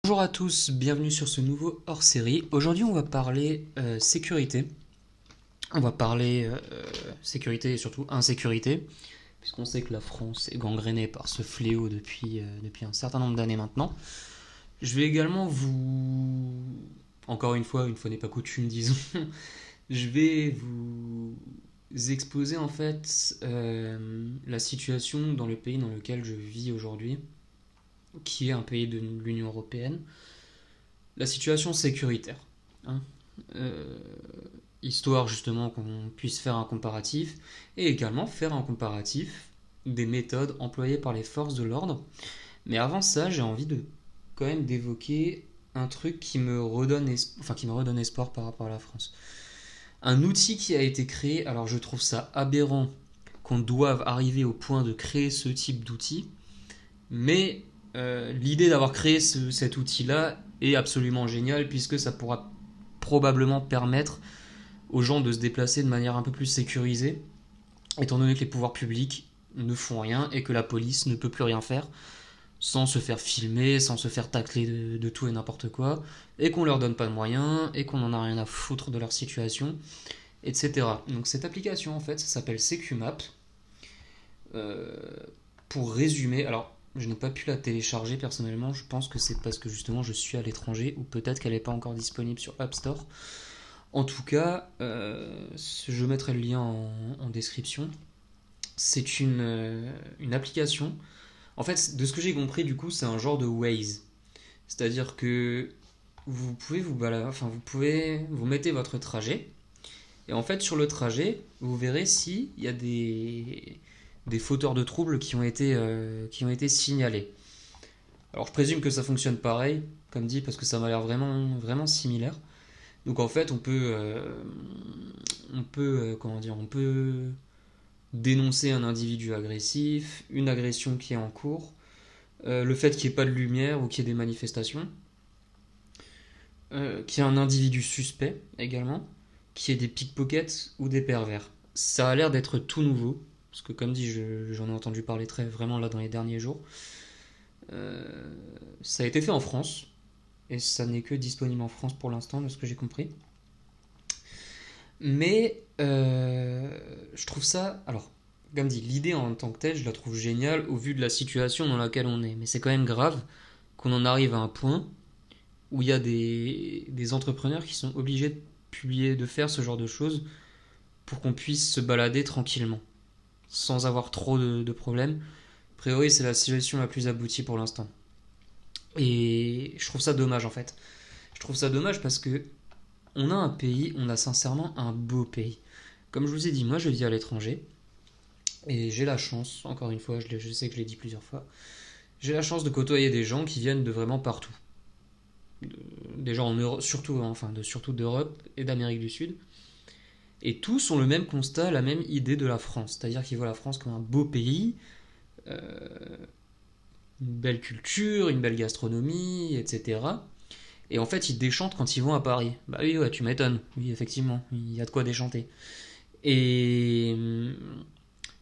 Bonjour à tous, bienvenue sur ce nouveau hors-série. Aujourd'hui on va parler sécurité. On va parler sécurité et surtout insécurité, puisqu'on sait que la France est gangrénée par ce fléau depuis un certain nombre d'années maintenant. Je vais également encore une fois n'est pas coutume disons, je vais vous exposer en fait la situation dans le pays dans lequel je vis aujourd'hui, qui est un pays de l'Union Européenne. La situation sécuritaire, hein, euh, histoire justement qu'on puisse faire un comparatif et également faire un comparatif des méthodes employées par les forces de l'ordre. Mais avant ça, j'ai envie de quand même d'évoquer un truc qui me redonne espoir par rapport à la France. Un outil qui a été créé, alors je trouve ça aberrant qu'on doive arriver au point de créer ce type d'outil, mais l'idée d'avoir créé cet outil-là est absolument géniale puisque ça pourra probablement permettre aux gens de se déplacer de manière un peu plus sécurisée, étant donné que les pouvoirs publics ne font rien et que la police ne peut plus rien faire sans se faire filmer, sans se faire tacler de tout et n'importe quoi, et qu'on leur donne pas de moyens, et qu'on en a rien à foutre de leur situation, etc. Donc cette application en fait, ça s'appelle Secumap. Euh, pour résumer, alors je n'ai pas pu la télécharger personnellement, je pense que c'est parce que justement je suis à l'étranger, ou peut-être qu'elle n'est pas encore disponible sur App Store. En tout cas, je mettrai le lien en description. C'est une application. En fait, de ce que j'ai compris, du coup, c'est un genre de Waze. C'est-à-dire que vous pouvez vous balader, enfin, vous mettez votre trajet, et en fait, sur le trajet, vous verrez s'il y a des fauteurs de troubles qui ont été signalés. Alors, je présume que ça fonctionne pareil, comme dit, parce que ça m'a l'air vraiment, vraiment similaire. Donc, en fait, comment dire, on peut dénoncer un individu agressif, une agression qui est en cours, le fait qu'il n'y ait pas de lumière ou qu'il y ait des manifestations, qu'il y ait un individu suspect également, qu'il y ait des pickpockets ou des pervers. Ça a l'air d'être tout nouveau, parce que comme dit, j'en ai entendu parler très vraiment là dans les derniers jours. Euh, Ça a été fait en France, et ça n'est que disponible en France pour l'instant, de ce que j'ai compris. Mais je trouve ça. Alors, comme dit, l'idée en tant que telle, je la trouve géniale au vu de la situation dans laquelle on est. Mais c'est quand même grave qu'on en arrive à un point où il y a des entrepreneurs qui sont obligés de publier, de faire ce genre de choses pour qu'on puisse se balader tranquillement, sans avoir trop de problèmes. A priori, c'est la situation la plus aboutie pour l'instant. Et je trouve ça dommage en fait. Je trouve ça dommage parce que on a un pays, on a sincèrement un beau pays. Comme je vous ai dit, moi je vis à l'étranger et j'ai la chance, encore une fois, je sais que je l'ai dit plusieurs fois, j'ai la chance de côtoyer des gens qui viennent de vraiment partout. Des gens en Europe, surtout d'Europe et d'Amérique du Sud. Et tous ont le même constat, la même idée de la France. C'est-à-dire qu'ils voient la France comme un beau pays, euh, une belle culture, une belle gastronomie, etc. Et en fait, ils déchantent quand ils vont à Paris. Bah oui, ouais, tu m'étonnes. Oui, effectivement, il y a de quoi déchanter. Et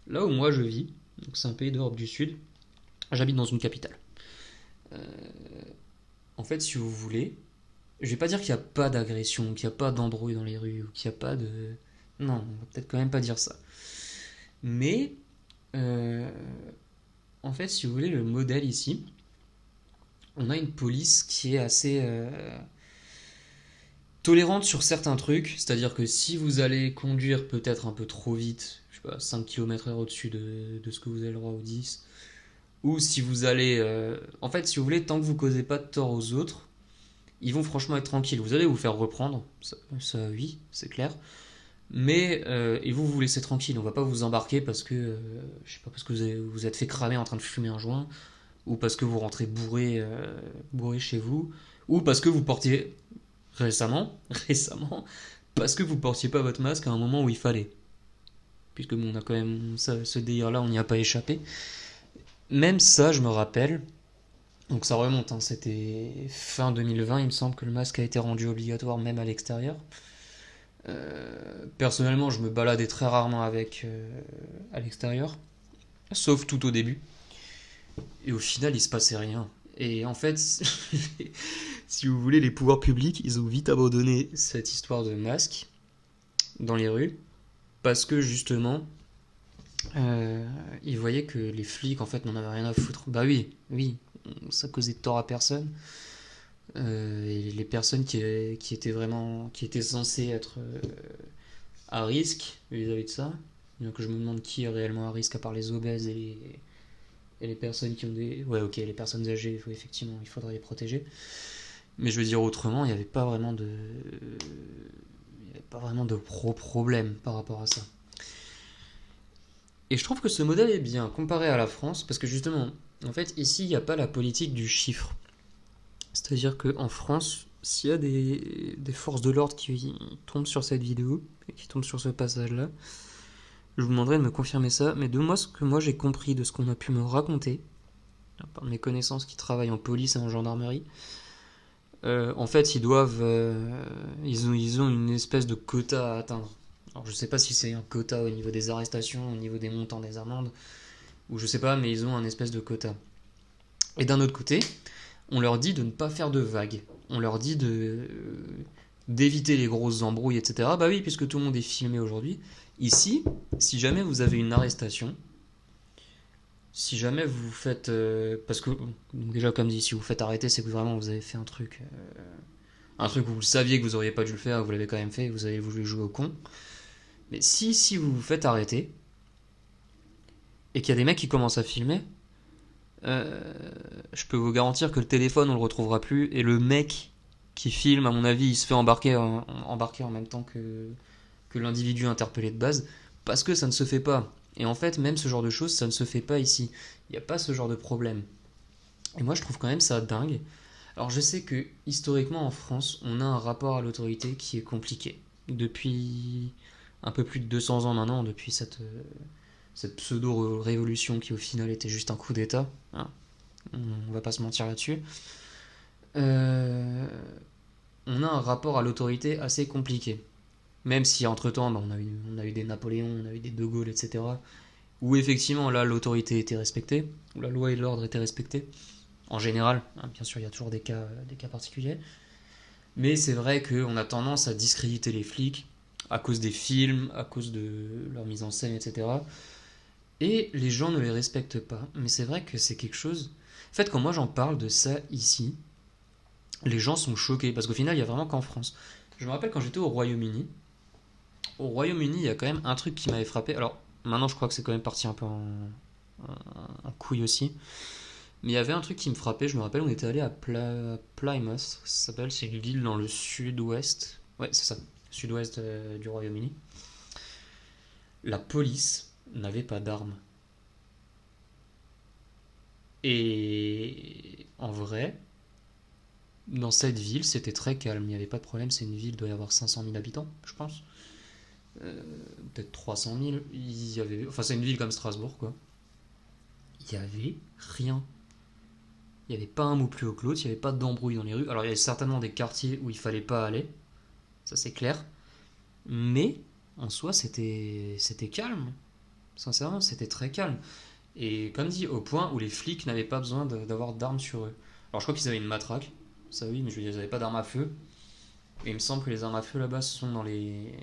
là où moi je vis, donc c'est un pays d'Europe du Sud, j'habite dans une capitale. Euh, En fait, si vous voulez, je vais pas dire qu'il n'y a pas d'agression, qu'il n'y a pas d'embrouille dans les rues, ou qu'il n'y a pas de... Non, on va peut-être quand même pas dire ça. Mais, euh, en fait, si vous voulez, le modèle ici, on a une police qui est assez tolérante sur certains trucs, c'est-à-dire que si vous allez conduire peut-être un peu trop vite, je sais pas, 5 km/h au-dessus de ce que vous avez le droit ou 10, ou si vous allez... en fait, si vous voulez, tant que vous causez pas de tort aux autres, ils vont franchement être tranquilles. Vous allez vous faire reprendre, ça oui, c'est clair. Mais et vous laissez tranquille. On va pas vous embarquer parce que je sais pas, parce que vous êtes fait cramer en train de fumer un joint, ou parce que vous rentrez bourré chez vous, ou parce que vous portiez récemment, parce que vous portiez pas votre masque à un moment où il fallait. Puisque bon, on a quand même ce délire-là, on n'y a pas échappé. Même ça, je me rappelle. Donc ça remonte, hein, c'était fin 2020, il me semble que le masque a été rendu obligatoire même à l'extérieur. Personnellement, je me baladais très rarement avec à l'extérieur, sauf tout au début. Et au final, il se passait rien. Et en fait, si vous voulez, les pouvoirs publics, ils ont vite abandonné cette histoire de masque dans les rues, parce que justement, ils voyaient que les flics, en fait, n'en avaient rien à foutre. Bah oui, oui, ça causait de tort à personne. Et les personnes qui étaient vraiment, qui étaient censées être à risque vis-à-vis de ça, donc je me demande qui est réellement à risque à part les obèses et les personnes qui ont des... Ouais, ok, les personnes âgées, effectivement, il faudrait les protéger. Mais je veux dire autrement, il n'y avait pas vraiment de... Il n'y avait pas vraiment de problème par rapport à ça. Et je trouve que ce modèle est bien comparé à la France, parce que justement, en fait, ici, il n'y a pas la politique du chiffre. C'est-à-dire qu'en France, s'il y a des forces de l'ordre qui tombent sur cette vidéo, et qui tombent sur ce passage-là, je vous demanderai de me confirmer ça, mais de moi, ce que moi j'ai compris de ce qu'on a pu me raconter, par mes connaissances qui travaillent en police et en gendarmerie, en fait, ils ont une espèce de quota à atteindre. Alors, je sais pas si c'est un quota au niveau des arrestations, au niveau des montants des amendes, ou je sais pas, mais ils ont un espèce de quota. Et d'un autre côté, on leur dit de ne pas faire de vagues. On leur dit d'éviter les grosses embrouilles, etc. Bah oui, puisque tout le monde est filmé aujourd'hui. Ici, si jamais vous avez une arrestation, si jamais vous faites... parce que, déjà comme dit, si vous faites arrêter, c'est que vraiment vous avez fait un truc où vous saviez que vous auriez pas dû le faire, vous l'avez quand même fait, vous avez voulu jouer au con. Mais si vous vous faites arrêter, et qu'il y a des mecs qui commencent à filmer, je peux vous garantir que le téléphone on le retrouvera plus, et le mec qui filme, à mon avis, il se fait embarquer en même temps que l'individu interpellé de base, parce que ça ne se fait pas. Et en fait, même ce genre de choses, ça ne se fait pas ici. Il n'y a pas ce genre de problème. Et moi, je trouve quand même ça dingue. Alors, je sais que historiquement en France, on a un rapport à l'autorité qui est compliqué. Depuis un peu plus de 200 ans maintenant, depuis cette pseudo-révolution qui au final était juste un coup d'État. Hein. On va pas se mentir là-dessus. Euh, on a un rapport à l'autorité assez compliqué. Même si entre-temps, bah, on a eu des Napoléons, on a eu des De Gaulle, etc. Où effectivement, là, l'autorité était respectée, où la loi et l'ordre étaient respectés. En général, hein, bien sûr, il y a toujours des cas particuliers. Mais c'est vrai qu'on a tendance à discréditer les flics à cause des films, à cause de leur mise en scène, etc. Et les gens ne les respectent pas. Mais c'est vrai que c'est quelque chose... En fait, quand moi j'en parle de ça ici, les gens sont choqués. Parce qu'au final, il y a vraiment qu'en France. Je me rappelle quand j'étais au Royaume-Uni. Au Royaume-Uni, il y a quand même un truc qui m'avait frappé. Alors, maintenant, je crois que c'est quand même parti un peu en couille aussi. Mais il y avait un truc qui me frappait. Je me rappelle, on était allé à Plymouth. Ça s'appelle, c'est une ville dans le sud-ouest. Ouais, c'est ça. Sud-ouest du Royaume-Uni. La police n'avait pas d'armes. Et en vrai, dans cette ville, c'était très calme. Il n'y avait pas de problème. C'est une ville, il doit y avoir 500 000 habitants, je pense. Peut-être 300 000. Enfin, c'est une ville comme Strasbourg, quoi. Il y avait rien. Il n'y avait pas un mot plus haut que l'autre. Il n'y avait pas d'embrouille dans les rues. Alors, il y avait certainement des quartiers où il fallait pas aller. Ça, c'est clair. Mais, en soi, c'était calme. Sincèrement, c'était très calme. Et comme dit, au point où les flics n'avaient pas besoin d'avoir d'armes sur eux. Alors, je crois qu'ils avaient une matraque. Ça, oui, mais je veux dire, ils n'avaient pas d'armes à feu. Et il me semble que les armes à feu là-bas sont dans les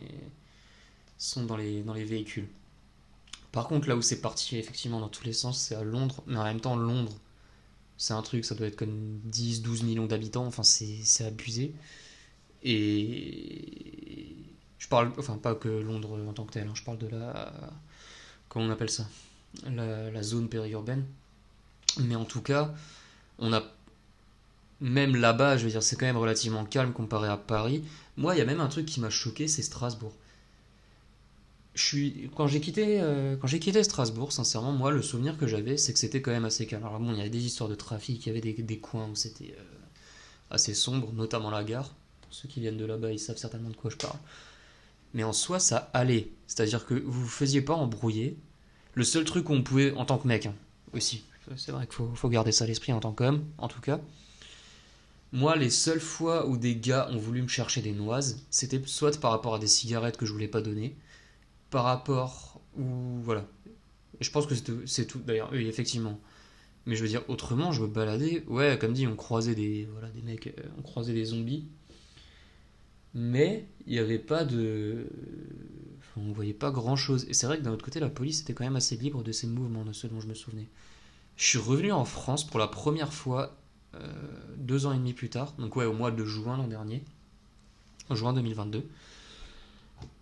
véhicules. Par contre, là où c'est parti effectivement dans tous les sens, c'est à Londres. Mais en même temps, Londres, c'est un truc, ça doit être comme 10-12 millions d'habitants. Enfin, c'est abusé. Et je parle, enfin, pas que Londres en tant que tel, hein, je parle de la. Comment on appelle ça? La zone périurbaine. Mais en tout cas, on a. Même là-bas, je veux dire, c'est quand même relativement calme comparé à Paris. Moi, il y a même un truc qui m'a choqué, c'est Strasbourg. Quand j'ai quitté Strasbourg, sincèrement, moi, le souvenir que j'avais, c'est que c'était quand même assez calme. Alors bon, il y avait des histoires de trafic, il y avait des coins où c'était assez sombre, notamment la gare. Pour ceux qui viennent de là-bas, ils savent certainement de quoi je parle. Mais en soi, ça allait. C'est-à-dire que vous vous faisiez pas embrouiller. Le seul truc qu'on pouvait, en tant que mec, hein, aussi, c'est vrai qu'il faut garder ça à l'esprit en tant qu'homme, en tout cas. Moi, les seules fois où des gars ont voulu me chercher des noises, c'était soit par rapport à des cigarettes que je voulais pas donner, par rapport ou voilà. Et je pense que c'est tout d'ailleurs, oui, effectivement. Mais je veux dire, autrement, je me baladais. Ouais, comme dit, on croisait des, voilà, des mecs, on croisait des zombies. Mais il n'y avait pas de. Enfin, on voyait pas grand chose. Et c'est vrai que d'un autre côté, la police était quand même assez libre de ses mouvements, de ce dont je me souvenais. Je suis revenu en France pour la première fois 2 ans et demi plus tard, donc ouais, au mois de juin l'an dernier, en juin 2022.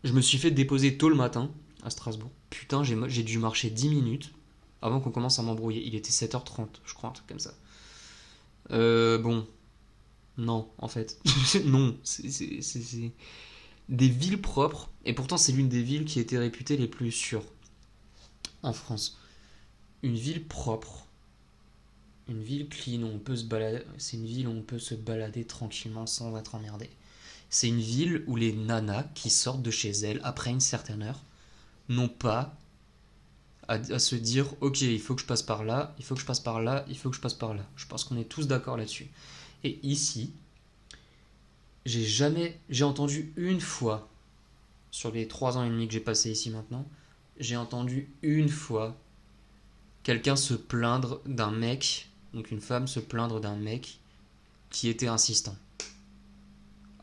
Je me suis fait déposer tôt le matin à Strasbourg. Putain, j'ai dû marcher 10 minutes avant qu'on commence à m'embrouiller. Il était 7h30, je crois, un truc comme ça. Bon, non, en fait. Non, c'est des villes propres, et pourtant c'est l'une des villes qui était réputée les plus sûres en France. Une ville propre, une ville clean où on peut se balader, c'est une ville où on peut se balader tranquillement sans être emmerdé. C'est une ville où les nanas qui sortent de chez elles après une certaine heure n'ont pas à se dire ok, il faut que je passe par là, il faut que je passe par là, il faut que je passe par là. Je pense qu'on est tous d'accord là-dessus. Et ici, j'ai entendu une fois sur les 3 ans et demi que j'ai passé ici maintenant, j'ai entendu une fois quelqu'un se plaindre d'un mec, donc une femme se plaindre d'un mec qui était insistant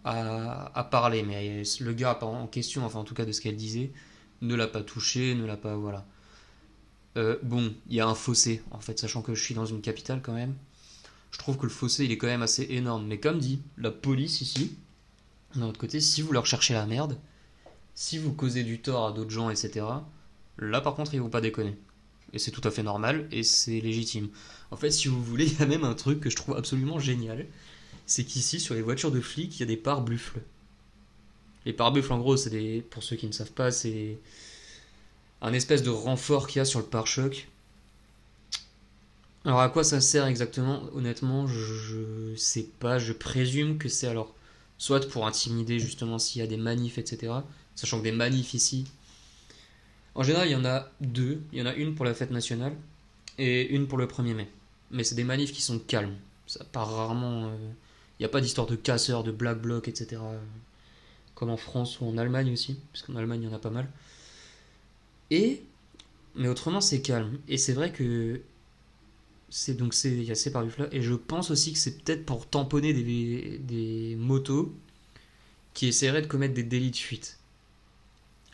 à parler, mais le gars en question, enfin en tout cas de ce qu'elle disait, ne l'a pas touché, ne l'a pas, voilà. Bon, il y a un fossé, en fait, sachant que je suis dans une capitale quand même. Je trouve que le fossé, il est quand même assez énorme. Mais comme dit, la police ici, d'un autre côté, si vous leur cherchez la merde, si vous causez du tort à d'autres gens, etc., là par contre, ils vont pas déconner. Et c'est tout à fait normal, et c'est légitime. En fait, si vous voulez, il y a même un truc que je trouve absolument génial. C'est qu'ici, sur les voitures de flics, il y a des pare-buffles. Les pare-buffles, en gros, pour ceux qui ne savent pas, c'est un espèce de renfort qu'il y a sur le pare-choc. Alors à quoi ça sert exactement? Honnêtement, je sais pas. Je présume que c'est alors soit pour intimider justement s'il y a des manifs, etc. Sachant que des manifs ici, en général, il y en a deux. Il y en a une pour la fête nationale et une pour le 1er mai. Mais c'est des manifs qui sont calmes. Ça part rarement. Il n'y a pas d'histoire de casseurs, de black bloc, etc. Comme en France ou en Allemagne aussi, parce qu'en Allemagne il y en a pas mal. Et mais autrement c'est calme. Et c'est vrai que il y a ces pare là. Et je pense aussi que c'est peut-être pour tamponner des motos qui essaieraient de commettre des délits de fuite.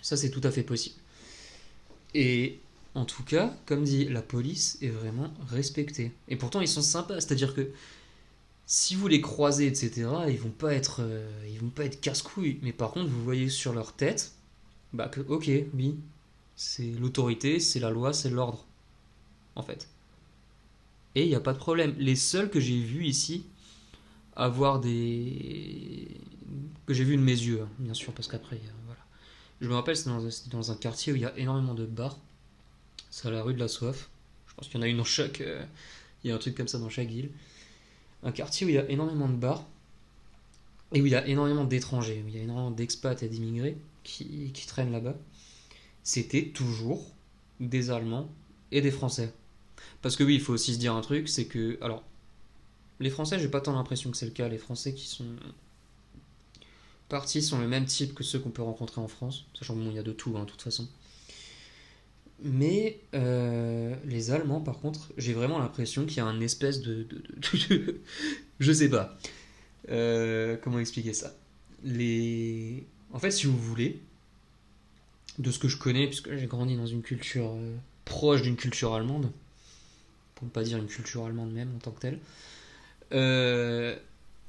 Ça c'est tout à fait possible. Et en tout cas, comme dit, la police est vraiment respectée. Et pourtant ils sont sympas, c'est-à-dire que si vous les croisez, etc., ils vont pas être casse-couilles. Mais par contre, vous voyez sur leur tête, bah que ok, oui, c'est l'autorité, c'est la loi, c'est l'ordre, en fait. Et il n'y a pas de problème. Les seuls que j'ai vus ici avoir des. Que j'ai vus de mes yeux, hein, bien sûr, parce qu'après, voilà. Je me rappelle, c'était dans un quartier où il y a énormément de bars. C'est à la rue de la Soif. Je pense qu'il y en a une dans chaque. Il y a un truc comme ça dans chaque ville. Un quartier où il y a énormément de bars et où il y a énormément d'étrangers, où il y a énormément d'expats et d'immigrés qui traînent là-bas. C'était toujours des Allemands et des Français. Parce que oui, il faut aussi se dire un truc, c'est que, alors, les Français, j'ai pas tant l'impression que c'est le cas. Les Français qui sont partis sont le même type que ceux qu'on peut rencontrer en France, sachant qu'il y a de tout, hein, de toute façon. Mais les Allemands, par contre, j'ai vraiment l'impression qu'il y a un espèce je sais pas. Comment expliquer ça? En fait, si vous voulez, de ce que je connais, puisque j'ai grandi dans une culture proche d'une culture allemande, pour ne pas dire une culture allemande même en tant que telle, euh,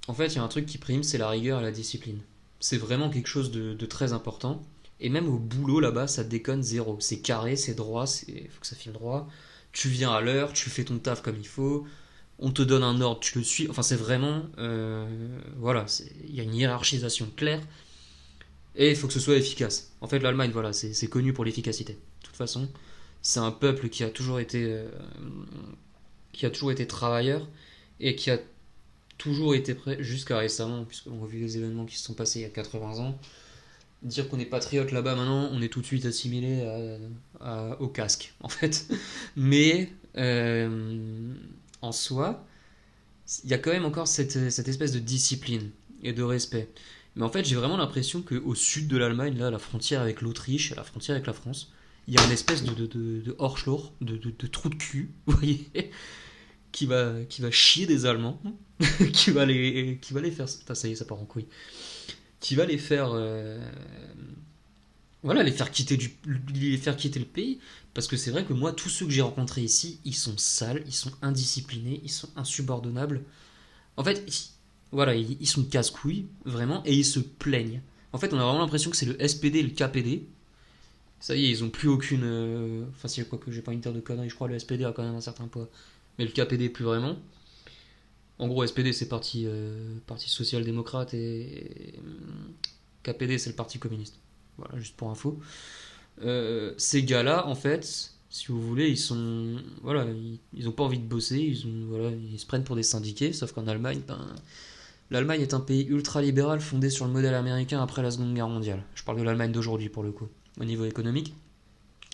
en fait, il y a un truc qui prime, c'est la rigueur et la discipline. C'est vraiment quelque chose de très important. Et même au boulot là-bas, ça déconne zéro. C'est carré, c'est droit, il faut que ça file droit. Tu viens à l'heure, tu fais ton taf comme il faut. On te donne un ordre, tu le suis. Enfin, c'est vraiment. Voilà, il y a une hiérarchisation claire. Et il faut que ce soit efficace. En fait, l'Allemagne, voilà, c'est connu pour l'efficacité. De toute façon, c'est un peuple qui a toujours été travailleur et qui a toujours été prêt, jusqu'à récemment, puisqu'on a vu les événements qui se sont passés il y a 80 ans. Dire qu'on est patriote là-bas maintenant, on est tout de suite assimilé au casque, en fait. Mais en soi, il y a quand même encore cette espèce de discipline et de respect. Mais en fait, j'ai vraiment l'impression qu'au sud de l'Allemagne, là, à la frontière avec l'Autriche, à la frontière avec la France, il y a une espèce de Horschloch, de trou de cul, vous voyez, qui va chier des Allemands, qui va les faire. Putain, ça y est, ça part en couille. Qui va les faire, voilà, les faire quitter le pays. Parce que c'est vrai que moi, tous ceux que j'ai rencontrés ici, ils sont sales, ils sont indisciplinés, ils sont insubordonnables. En fait, voilà, ils sont casse-couilles, vraiment, et ils se plaignent. En fait, on a vraiment l'impression que c'est le SPD et le KPD. Ça y est, ils ont plus aucune. Enfin, si, quoi que j'ai pas envie de dire de conneries, je crois que le SPD a quand même un certain poids. Mais le KPD, plus vraiment. En gros, SPD, c'est parti social-démocrate et KPD, c'est le parti communiste. Voilà, juste pour info. Ces gars-là, en fait, si vous voulez, ils sont. Voilà, ils ont pas envie de bosser, voilà, ils se prennent pour des syndiqués, sauf qu'en Allemagne, ben, l'Allemagne est un pays ultra-libéral fondé sur le modèle américain après la Seconde Guerre mondiale. Je parle de l'Allemagne d'aujourd'hui pour le coup, au niveau économique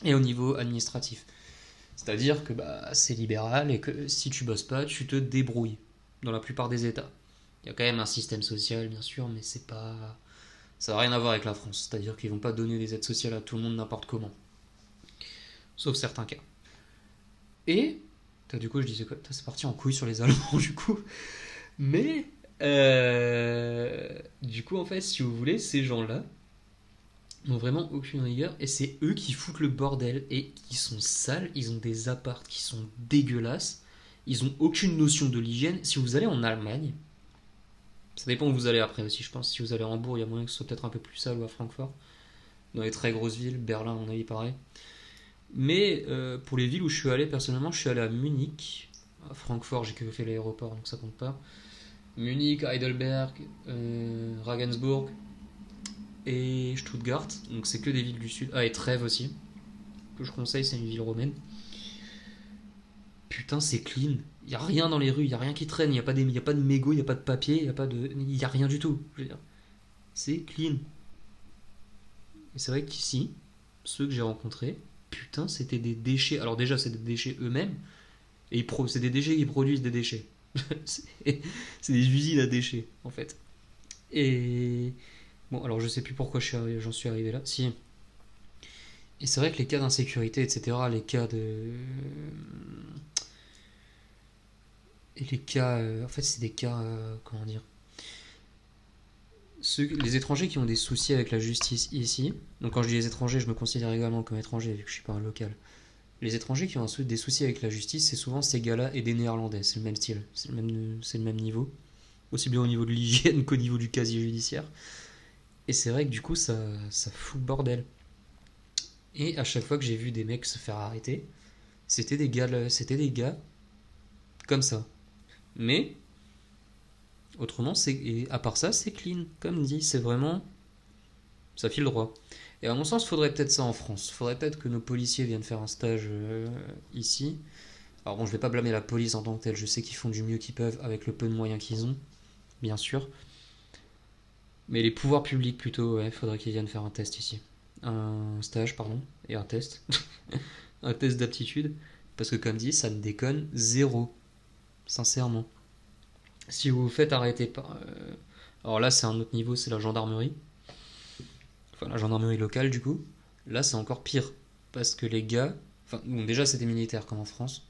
et au niveau administratif. C'est-à-dire que bah, c'est libéral et que si tu bosses pas, tu te débrouilles dans la plupart des États. Il y a quand même un système social, bien sûr, mais c'est pas. Ça n'a rien à voir avec la France. C'est-à-dire qu'ils vont pas donner des aides sociales à tout le monde n'importe comment. Sauf certains cas. Et. Du coup, je disais quoi? C'est parti en couille sur les Allemands, du coup. Mais. Du coup, en fait, si vous voulez, ces gens-là n'ont vraiment aucune rigueur. Et c'est eux qui foutent le bordel. Et qui sont sales. Ils ont des apparts qui sont dégueulasses. Ils ont aucune notion de l'hygiène. Si vous allez en Allemagne, ça dépend où vous allez après aussi, je pense. Si vous allez à Hambourg, il y a moyen que ce soit peut-être un peu plus sale ou à Francfort. Dans les très grosses villes, Berlin, à mon avis, pareil. Mais pour les villes où je suis allé, personnellement, je suis allé à Munich. À Francfort, j'ai que fait l'aéroport, donc ça compte pas. Munich, Heidelberg, Regensburg et Stuttgart. Donc c'est que des villes du sud. Ah, et Trèves aussi. Que je conseille, c'est une ville romaine. Putain, c'est clean. Il y a rien dans les rues, il y a rien qui traîne, y a pas de mégots, il y a pas de papier, il y a rien du tout. Je veux dire, c'est clean. Et c'est vrai qu'ici, ceux que j'ai rencontrés, putain, c'était des déchets. Alors déjà, c'est des déchets eux-mêmes, et c'est des déchets qui produisent des déchets. c'est c'est des usines à déchets, en fait. Et bon, alors je sais plus pourquoi j'en suis arrivé là. Si. Et c'est vrai que les cas d'insécurité, etc., les cas de. Et les cas. En fait, c'est des cas. Comment dire? Les étrangers qui ont des soucis avec la justice ici, donc quand je dis les étrangers, je me considère également comme étranger vu que je suis pas un local. Les étrangers qui ont des soucis avec la justice, c'est souvent ces gars-là et des Néerlandais, c'est le même style, c'est le même niveau, aussi bien au niveau de l'hygiène qu'au niveau du casier judiciaire. Et c'est vrai que du coup, ça fout le bordel. Et à chaque fois que j'ai vu des mecs se faire arrêter, c'était des gars comme ça. Mais autrement, et à part ça, c'est clean, comme dit, c'est vraiment ça file droit. Et à mon sens, il faudrait peut-être ça en France. Il faudrait peut-être que nos policiers viennent faire un stage ici. Alors bon, je vais pas blâmer la police en tant que telle, je sais qu'ils font du mieux qu'ils peuvent avec le peu de moyens qu'ils ont, bien sûr. Mais les pouvoirs publics plutôt, ouais, il faudrait qu'ils viennent faire un test ici. Un stage, pardon, et un test. Un test d'aptitude. Parce que comme dit, ça ne déconne zéro. Sincèrement. Si vous vous faites arrêter par... alors là, c'est un autre niveau, c'est la gendarmerie. Enfin, la gendarmerie locale du coup. Là, c'est encore pire. Parce que les gars... Enfin, bon, déjà, c'est des militaires comme en France.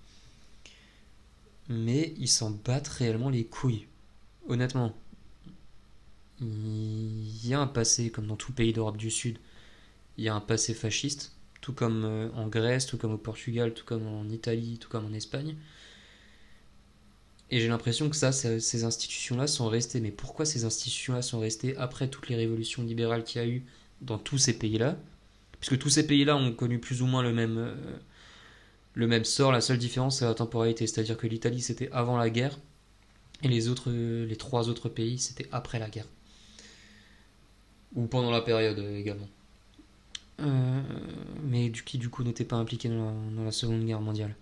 Mais ils s'en battent réellement les couilles. Honnêtement. Il y a un passé, comme dans tout pays d'Europe du Sud, il y a un passé fasciste. Tout comme en Grèce, tout comme au Portugal, tout comme en Italie, tout comme en Espagne. Et j'ai l'impression que ces institutions-là sont restées. Mais pourquoi ces institutions-là sont restées après toutes les révolutions libérales qu'il y a eu dans tous ces pays-là? Puisque tous ces pays-là ont connu plus ou moins le même sort. La seule différence, c'est la temporalité. C'est-à-dire que l'Italie, c'était avant la guerre. Et les trois autres pays, c'était après la guerre. Ou pendant la période également. Mais qui du coup n'était pas impliqué dans la Seconde Guerre mondiale.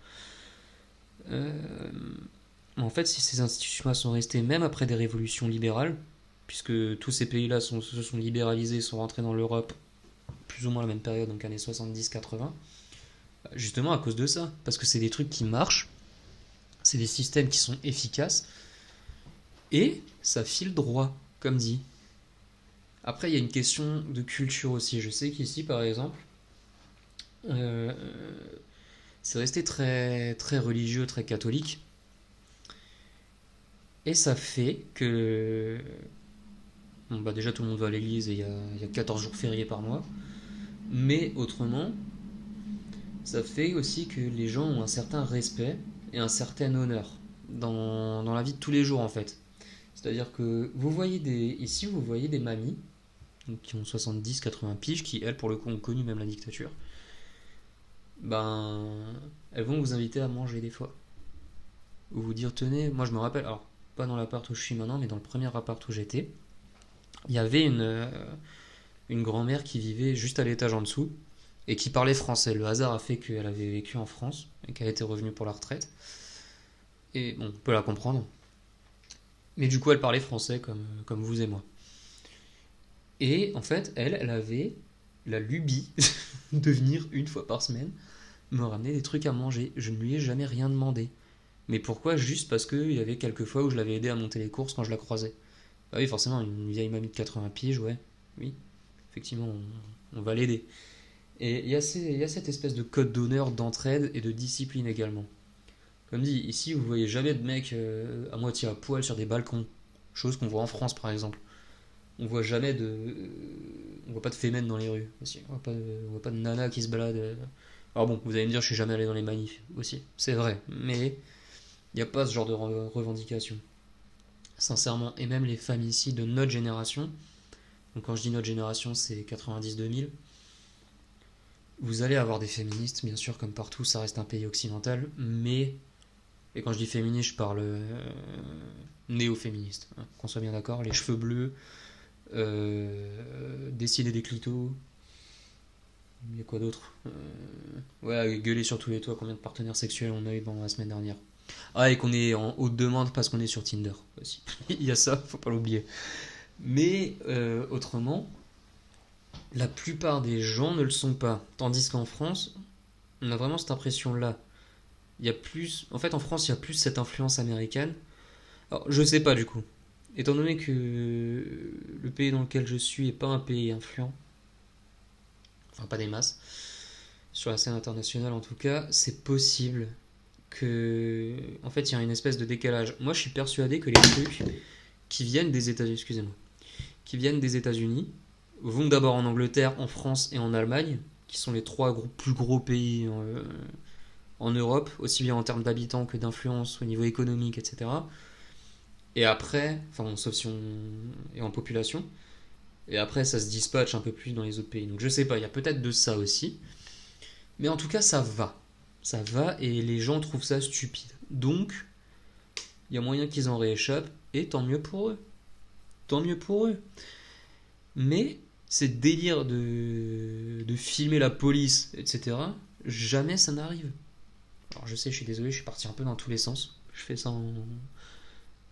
En fait, si ces institutions-là sont restées même après des révolutions libérales, puisque tous ces pays-là se sont libéralisés, sont rentrés dans l'Europe plus ou moins à la même période, donc années 70-80, justement à cause de ça. Parce que c'est des trucs qui marchent, c'est des systèmes qui sont efficaces, et ça file droit, comme dit. Après, il y a une question de culture aussi. Je sais qu'ici, par exemple, euh, c'est resté très, très religieux, très catholique. Et ça fait que... Bon, bah déjà tout le monde va à l'église et il y a 14 jours fériés par mois. Mais autrement, ça fait aussi que les gens ont un certain respect et un certain honneur dans la vie de tous les jours en fait. C'est-à-dire que ici vous voyez des mamies donc qui ont 70-80 piges, qui elles pour le coup ont connu même la dictature. Ben, elles vont vous inviter à manger des fois. Ou vous dire tenez, moi je me rappelle, alors pas dans l'appart où je suis maintenant, mais dans le premier appart où j'étais, il y avait une grand-mère qui vivait juste à l'étage en dessous et qui parlait français. Le hasard a fait qu'elle avait vécu en France et qu'elle était revenue pour la retraite. Et bon, on peut la comprendre. Mais du coup, elle parlait français comme vous et moi. Et en fait, elle avait la lubie de venir une fois par semaine me ramener des trucs à manger. Je ne lui ai jamais rien demandé. Mais pourquoi? Juste parce qu'il y avait quelques fois où je l'avais aidé à monter les courses quand je la croisais. Bah oui, forcément, une vieille mamie de 80 piges, ouais. Oui, effectivement, on va l'aider. Et il y a cette espèce de code d'honneur, d'entraide et de discipline également. Comme dit, ici, vous voyez jamais de mecs à moitié à poil sur des balcons. Chose qu'on voit en France, par exemple. On voit jamais on voit pas de fémènes dans les rues aussi. On voit pas de nanas qui se baladent. Alors bon, vous allez me dire, je suis jamais allé dans les manifs aussi. C'est vrai, mais il n'y a pas ce genre de revendication. Sincèrement, et même les femmes ici de notre génération, donc quand je dis notre génération, c'est 90-2000, vous allez avoir des féministes, bien sûr, comme partout, ça reste un pays occidental, mais, et quand je dis féministe, je parle néo-féministe, hein, qu'on soit bien d'accord, les cheveux bleus, décider des clitos, il y a quoi d'autre ouais, gueuler sur tous les toits, combien de partenaires sexuels on a eu pendant la semaine dernière. Ah, et qu'on est en haute demande parce qu'on est sur Tinder aussi. Il y a ça, faut pas l'oublier. Mais autrement, la plupart des gens ne le sont pas. Tandis qu'en France, on a vraiment cette impression-là. Il y a plus, en fait, en France, il y a plus cette influence américaine. Alors, je sais pas du coup. Étant donné que le pays dans lequel je suis est pas un pays influent, enfin pas des masses, sur la scène internationale en tout cas, c'est possible que, en fait, il y a une espèce de décalage. Moi, je suis persuadé que les trucs qui viennent des États-Unis, excusez-moi, qui viennent des États-Unis vont d'abord en Angleterre, en France et en Allemagne, qui sont les trois plus gros pays en Europe, aussi bien en termes d'habitants que d'influence au niveau économique, etc. Et après, enfin, bon, sauf si on est en population, et après ça se dispatche un peu plus dans les autres pays. Donc je sais pas, il y a peut-être de ça aussi. Mais en tout cas, ça va. Ça va et les gens trouvent ça stupide. Donc, il y a moyen qu'ils en rééchappent et tant mieux pour eux. Tant mieux pour eux. Mais ces délires de filmer la police, etc., jamais ça n'arrive. Alors je sais, je suis désolé, je suis parti un peu dans tous les sens. Je fais ça en...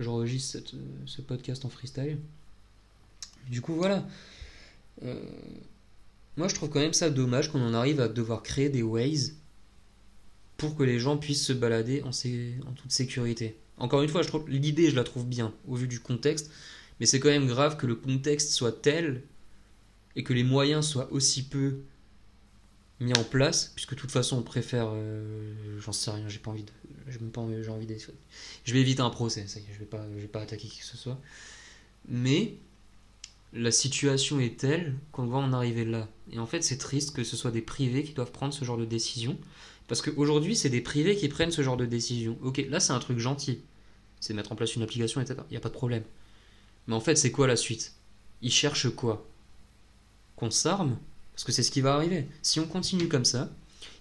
J'enregistre ce podcast en freestyle. Du coup, voilà. Euh, Moi, je trouve quand même ça dommage qu'on en arrive à devoir créer des ways pour que les gens puissent se balader en toute sécurité. Encore une fois, l'idée, je la trouve bien au vu du contexte, mais c'est quand même grave que le contexte soit tel et que les moyens soient aussi peu mis en place, puisque de toute façon on préfère, j'en sais rien, j'ai pas envie de, j'ai même pas envie, j'ai envie d'être, je vais éviter un procès, ça y est, je vais pas attaquer qui que ce soit, mais la situation est telle qu'on va en arriver là. Et en fait, c'est triste que ce soit des privés qui doivent prendre ce genre de décision, parce qu'aujourd'hui, c'est des privés qui prennent ce genre de décision. Ok, là, c'est un truc gentil, c'est mettre en place une application, etc. Il n'y a pas de problème. Mais en fait, c'est quoi la suite? Ils cherchent quoi? Qu'on s'arme? Parce que c'est ce qui va arriver. Si on continue comme ça,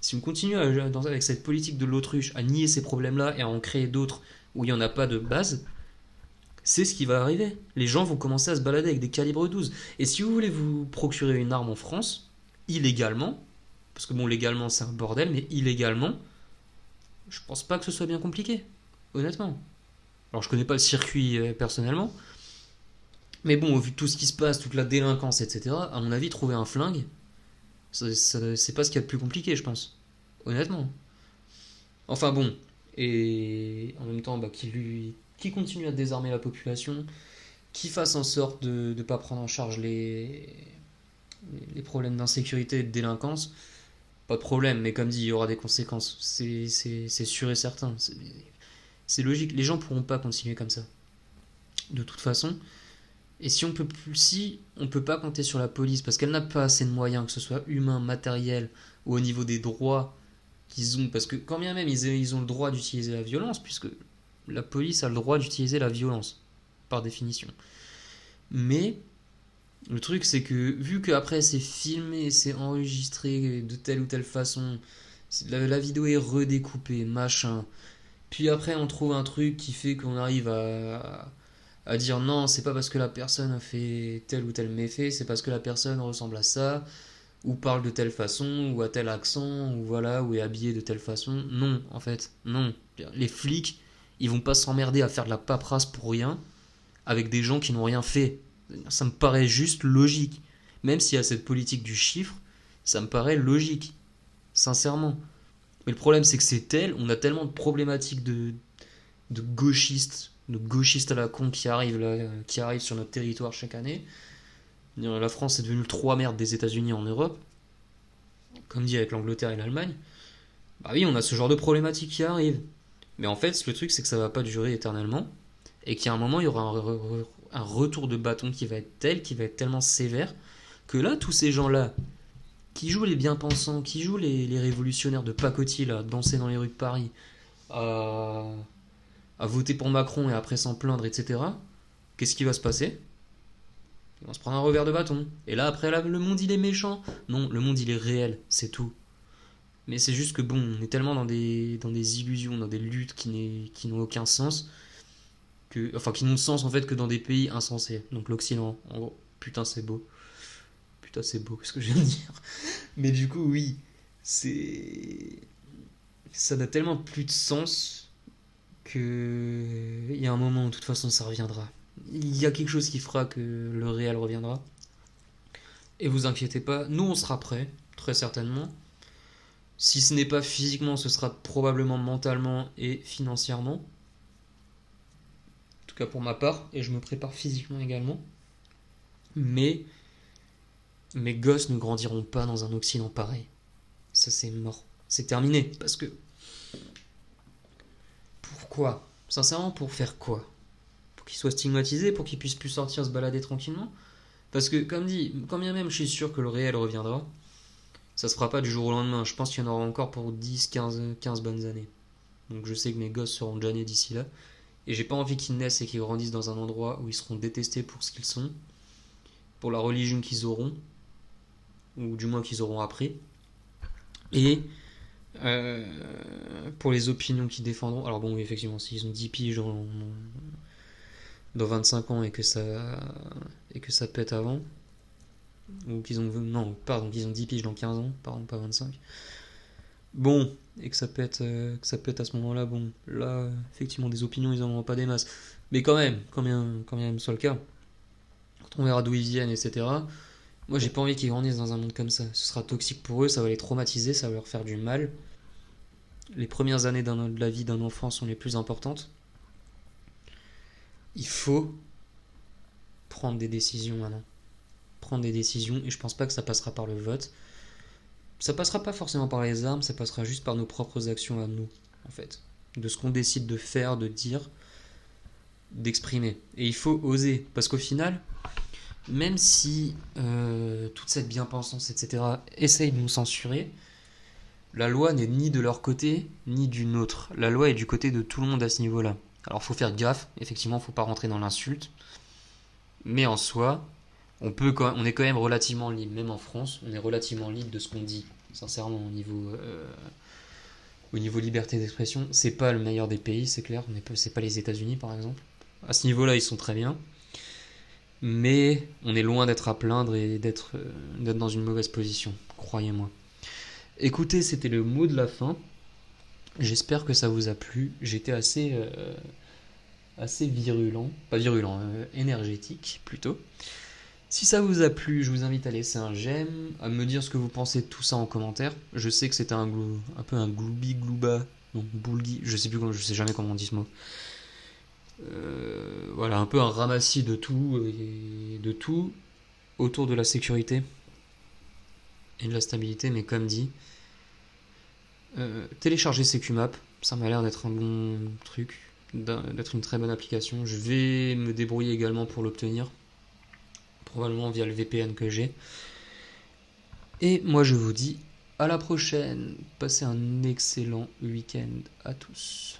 si on continue avec cette politique de l'autruche à nier ces problèmes-là et à en créer d'autres où il n'y en a pas de base, c'est ce qui va arriver. Les gens vont commencer à se balader avec des calibres 12. Et si vous voulez vous procurer une arme en France, illégalement, parce que bon, légalement c'est un bordel, mais illégalement, je pense pas que ce soit bien compliqué, honnêtement. Alors je connais pas le circuit personnellement, mais bon, au vu de tout ce qui se passe, toute la délinquance, etc., à mon avis, trouver un flingue, c'est pas ce qu'il y a de plus compliqué, je pense. Honnêtement. Enfin bon, et en même temps, bah, qui continue à désarmer la population, qui fasse en sorte de ne pas prendre en charge les problèmes d'insécurité et de délinquance, pas de problème, mais comme dit, il y aura des conséquences. C'est sûr et certain. C'est logique. Les gens pourront pas continuer comme ça. de toute façon. Et si on peut pas compter sur la police parce qu'elle n'a pas assez de moyens, que ce soit humain, matériel ou au niveau des droits qu'ils ont, parce que quand bien même ils ont le droit d'utiliser la violence, puisque la police a le droit d'utiliser la violence, par définition. Mais le truc, c'est que vu qu'après c'est filmé, c'est enregistré de telle ou telle façon, la vidéo est redécoupée, machin, puis après on trouve un truc qui fait qu'on arrive à dire non, c'est pas parce que la personne a fait tel ou tel méfait, c'est parce que la personne ressemble à ça, ou parle de telle façon, ou a tel accent, ou voilà, ou est habillé de telle façon. Non, en fait, non. Les flics, ils vont pas s'emmerder à faire de la paperasse pour rien avec des gens qui n'ont rien fait. Ça me paraît juste logique. Même s'il y a cette politique du chiffre, ça me paraît logique. Sincèrement. Mais le problème, c'est que on a tellement de problématiques de gauchistes à la con qui arrivent sur notre territoire chaque année. La France est devenue le 3 merde des États-Unis en Europe, comme dit avec l'Angleterre et l'Allemagne. Bah oui, on a ce genre de problématiques qui arrivent. Mais en fait, le truc, c'est que ça va pas durer éternellement. Et qu'il y a un moment, il y aura un retour de bâton qui va être qui va être tellement sévère, que là, tous ces gens-là, qui jouent les bien-pensants, qui jouent les révolutionnaires de pacotille, là, danser dans les rues de Paris, à, à voter pour Macron et après s'en plaindre, etc., qu'est-ce qui va se passer? Ils vont se prendre un revers de bâton. Et là, après, là, le monde, il est méchant. Non, le monde, il est réel, c'est tout. Mais c'est juste que bon, on est tellement dans des illusions, dans des luttes qui n'ont aucun sens, enfin qui n'ont de sens en fait que dans des pays insensés. Donc l'Occident, en gros, putain c'est beau. Putain c'est beau, qu'est-ce que je viens de dire. Mais du coup, oui, c'est. Ça n'a tellement plus de sens que. Il y a un moment où de toute façon ça reviendra. Il y a quelque chose qui fera que le réel reviendra. Et vous inquiétez pas, nous on sera prêts, très certainement. Si ce n'est pas physiquement, ce sera probablement mentalement et financièrement. En tout cas pour ma part, et je me prépare physiquement également. Mais mes gosses ne grandiront pas dans un Occident pareil. Ça c'est mort. C'est terminé. Parce que. Pourquoi? Sincèrement, pour faire quoi? Pour qu'ils soient stigmatisés, pour qu'ils puissent plus sortir se balader tranquillement? Parce que, comme dit, quand bien même je suis sûr que le réel reviendra, ça se fera pas du jour au lendemain. Je pense qu'il y en aura encore pour 10, 15 bonnes années. Donc je sais que mes gosses seront déjà nés d'ici là. Et j'ai pas envie qu'ils naissent et qu'ils grandissent dans un endroit où ils seront détestés pour ce qu'ils sont, pour la religion qu'ils auront, ou du moins qu'ils auront appris, et euh, pour les opinions qu'ils défendront. Alors bon, oui, effectivement, s'ils ont 10 piges dans 25 ans et que ça pète avant, ou qu'ils ont. Non, pardon, qu'ils ont 10 piges dans 15 ans, pardon, pas 25. Bon, et que ça pète à ce moment-là, bon, là, effectivement, des opinions, ils en auront pas des masses. Mais quand même soit le cas, quand on verra d'où ils viennent, etc., moi, j'ai pas envie qu'ils grandissent dans un monde comme ça. Ce sera toxique pour eux, ça va les traumatiser, ça va leur faire du mal. Les premières années de la vie d'un enfant sont les plus importantes. Il faut prendre des décisions maintenant. Prendre des décisions, et je pense pas que ça passera par le vote. Ça passera pas forcément par les armes, ça passera juste par nos propres actions à nous, en fait. De ce qu'on décide de faire, de dire, d'exprimer. Et il faut oser, parce qu'au final, même si toute cette bien-pensance, etc., essaye de nous censurer, la loi n'est ni de leur côté, ni du nôtre. La loi est du côté de tout le monde à ce niveau-là. Alors il faut faire gaffe, effectivement, il ne faut pas rentrer dans l'insulte, mais en soi, on est quand même relativement libre, même en France, on est relativement libre de ce qu'on dit, sincèrement, au niveau liberté d'expression. C'est pas le meilleur des pays, c'est clair, c'est pas les États-Unis par exemple. À ce niveau-là, ils sont très bien, mais on est loin d'être à plaindre et d'être dans une mauvaise position, croyez-moi. Écoutez, c'était le mot de la fin. J'espère que ça vous a plu. J'étais assez virulent, pas virulent, énergétique plutôt. Si ça vous a plu, je vous invite à laisser un j'aime, à me dire ce que vous pensez de tout ça en commentaire. Je sais que c'était un peu un gloubi glouba, donc boulgui, je sais jamais comment on dit ce mot. Voilà, un peu un ramassis de tout autour de la sécurité et de la stabilité, mais comme dit, télécharger CQMAP, ça m'a l'air d'être un bon truc. d'être une très bonne application. Je vais me débrouiller également pour l'obtenir, probablement via le VPN que j'ai. Et moi je vous dis à la prochaine. Passez un excellent week-end à tous.